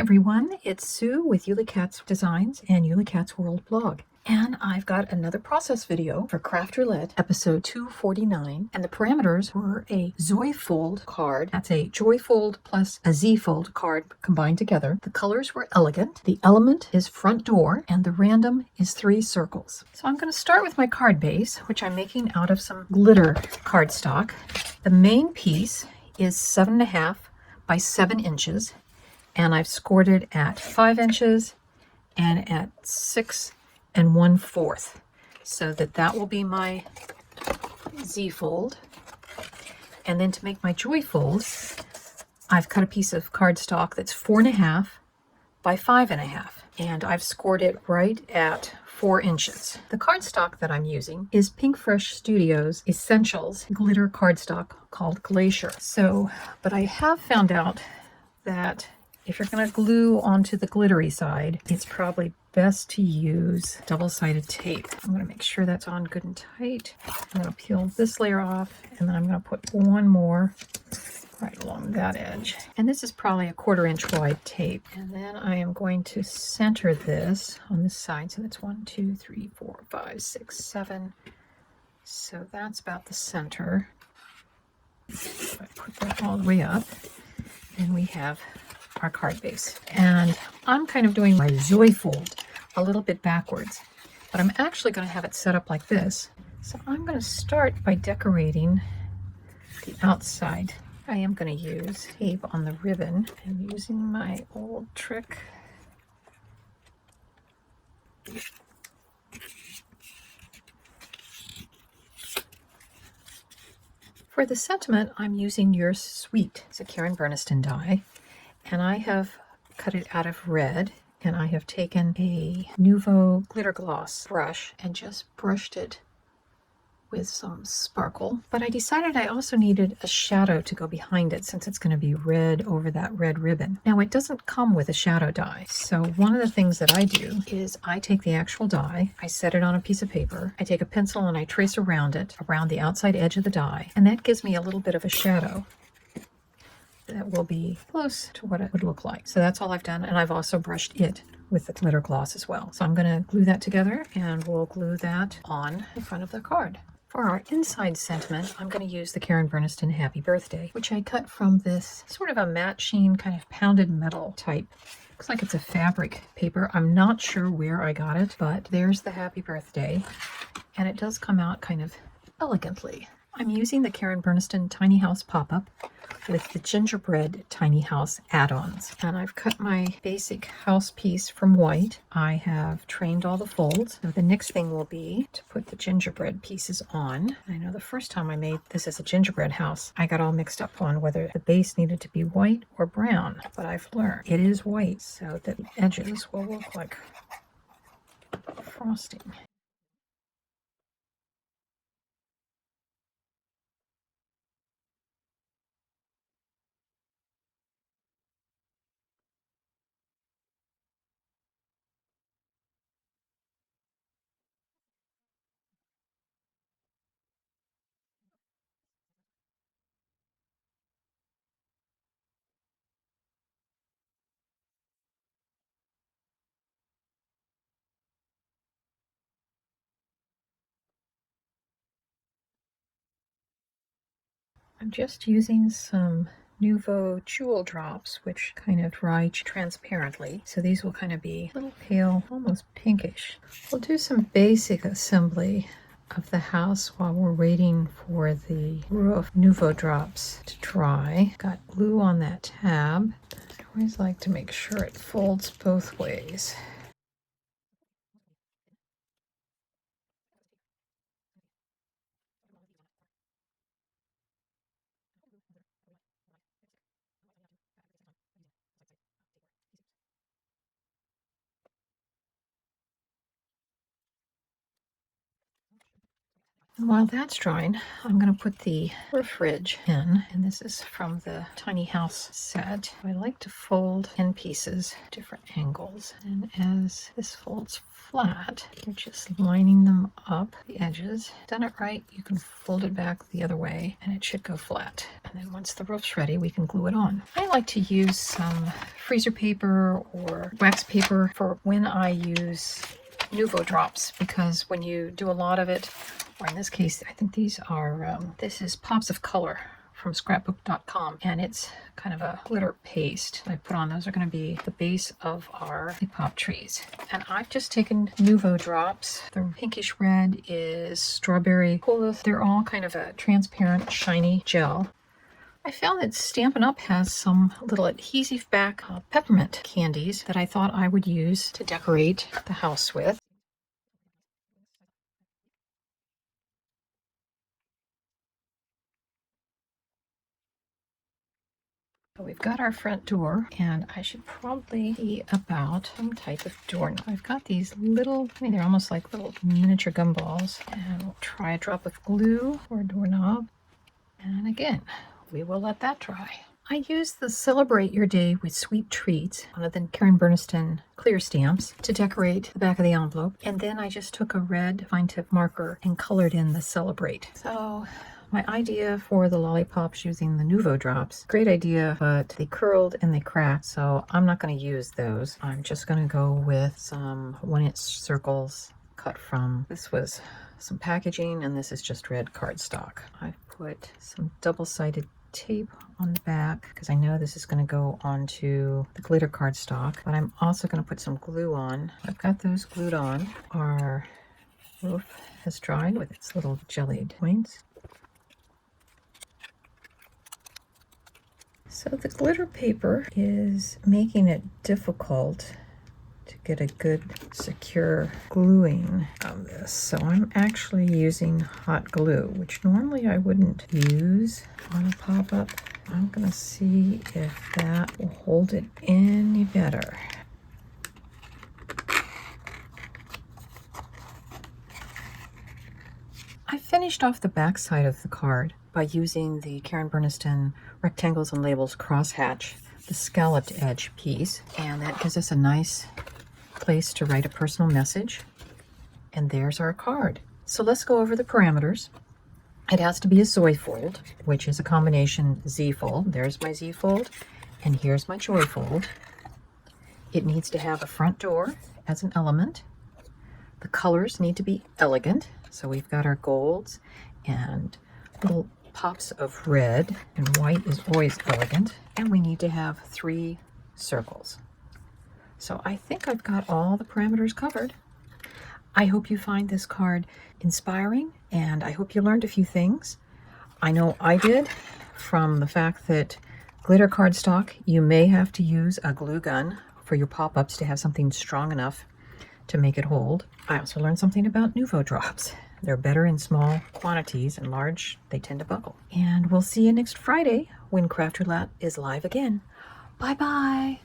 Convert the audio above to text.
everyone, it's Sue with Ully Cat's Designs and Ully Cat's World blog. And I've got another process video for Craft Roulette, episode 249. And the parameters were a Zoyfold card. That's a Joyfold plus a Z-fold card combined together. The colors were elegant. The element is front door, and the random is 3 circles. So I'm going to start with my card base, which I'm making out of some glitter cardstock. The main piece is 7.5 by 7 inches. And I've scored it at 5 inches and at 6 1/4, so that will be my Z-fold. And then to make my Joyfold, I've cut a piece of cardstock that's 4.5 by 5.5, and I've scored it right at 4 inches. The cardstock that I'm using is Pink Fresh Studios Essentials glitter cardstock called Glacier. But I have found out that if you're going to glue onto the glittery side, it's probably best to use double-sided tape. I'm going to make sure that's on good and tight. I'm going to peel this layer off, and then I'm going to put one more right along that edge. And this is probably a 1/4 inch wide tape. And then I am going to center this on this side. So that's 1, 2, 3, 4, 5, 6, 7. So that's about the center. If I put that all the way up, then we have our card base. And I'm kind of doing my Zoyfold a little bit backwards, but I'm actually going to have it set up like this. So I'm going to start by decorating the outside. I am going to use tape on the ribbon and using my old trick. For the sentiment, I'm using Your Sweet. It's a Karen Berniston die, and I have cut it out of red, and I have taken a Nouveau glitter gloss brush and just brushed it with some sparkle. But I decided I also needed a shadow to go behind it, since it's going to be red over that red ribbon. Now, it doesn't come with a shadow die, so one of the things that I do is I take the actual die, I set it on a piece of paper, I take a pencil and I trace around it, around the outside edge of the die, and that gives me a little bit of a shadow that will be close to what it would look like. So that's all I've done, and I've also brushed it with the glitter gloss as well. So I'm going to glue that together, and we'll glue that on the front of the card. For our inside sentiment, I'm going to use the Karen Berniston Happy Birthday, which I cut from this sort of a matte sheen kind of pounded metal type. Looks like it's a fabric paper. I'm not sure where I got it, but there's the Happy Birthday, and it does come out kind of elegantly. I'm using the Karen Berniston Tiny House Pop-Up with the gingerbread tiny house add-ons, and I've cut my basic house piece from white. I have trained all the folds. Now the next thing will be to put the gingerbread pieces on. I know the first time I made this as a gingerbread house, I got all mixed up on whether the base needed to be white or brown, but I've learned it is white, so that the edges will look like frosting. I'm just using some Nouveau Jewel Drops, which kind of dry transparently. So these will kind of be a little pale, almost pinkish. We'll do some basic assembly of the house while we're waiting for the roof Nouveau Drops to dry. Got glue on that tab. I always like to make sure it folds both ways. And while that's drying, I'm going to put the roof ridge in, and this is from the tiny house set. I like to fold in pieces, different angles, and as this folds flat, you're just lining them up, the edges. Done it right, you can fold it back the other way, and it should go flat. And then once the roof's ready, we can glue it on. I like to use some freezer paper or wax paper for when I use Nuvo drops, because when you do a lot of it, or in this case, I think these are, this is Pops of Color from scrapbook.com, and it's kind of a glitter paste I put on. Those are going to be the base of our pop trees. And I've just taken Nuvo drops. The pinkish red is strawberry cola. They're all kind of a transparent, shiny gel. I found that Stampin' Up! Has some little adhesive back peppermint candies that I thought I would use to decorate the house with. So we've got our front door, and I should probably be about some type of door. Now I've got these little, I mean, they're almost like little miniature gumballs, and we'll try a drop of glue or a doorknob. And again, we will let that dry. I used the Celebrate Your Day with Sweet Treats, one of the Karen Berniston clear stamps, to decorate the back of the envelope. And then I just took a red fine tip marker and colored in the Celebrate. So my idea for the lollipops using the Nuvo drops, great idea, but they curled and they cracked, so I'm not going to use those. I'm just going to go with some 1-inch circles cut from, this was some packaging, and this is just red cardstock. I've put some double-sided tape on the back because I know this is going to go onto the glitter cardstock, but I'm also going to put some glue on. I've got those glued on. Our roof has dried with its little jellied points. So the glitter paper is making it difficult to get a good secure gluing of this. So I'm actually using hot glue, which normally I wouldn't use on a pop-up. I'm gonna see if that will hold it any better. I finished off the back side of the card by using the Karen Berniston Rectangles and Labels crosshatch, the scalloped edge piece, and that gives us a nice place to write a personal message. And there's our card. So let's go over the parameters. It has to be a Zoyfold, which is a combination Z-fold. There's my Z-fold, and here's my Joyfold. It needs to have a front door as an element. The colors need to be elegant. So we've got our golds and little pops of red, and white is always elegant. And we need to have 3 circles. So I think I've got all the parameters covered. I hope you find this card inspiring, and I hope you learned a few things. I know I did, from the fact that glitter cardstock, you may have to use a glue gun for your pop-ups to have something strong enough to make it hold. I also learned something about Nuvo drops. They're better in small quantities, and large, they tend to buckle. And we'll see you next Friday when Craft Roulette is live again. Bye-bye.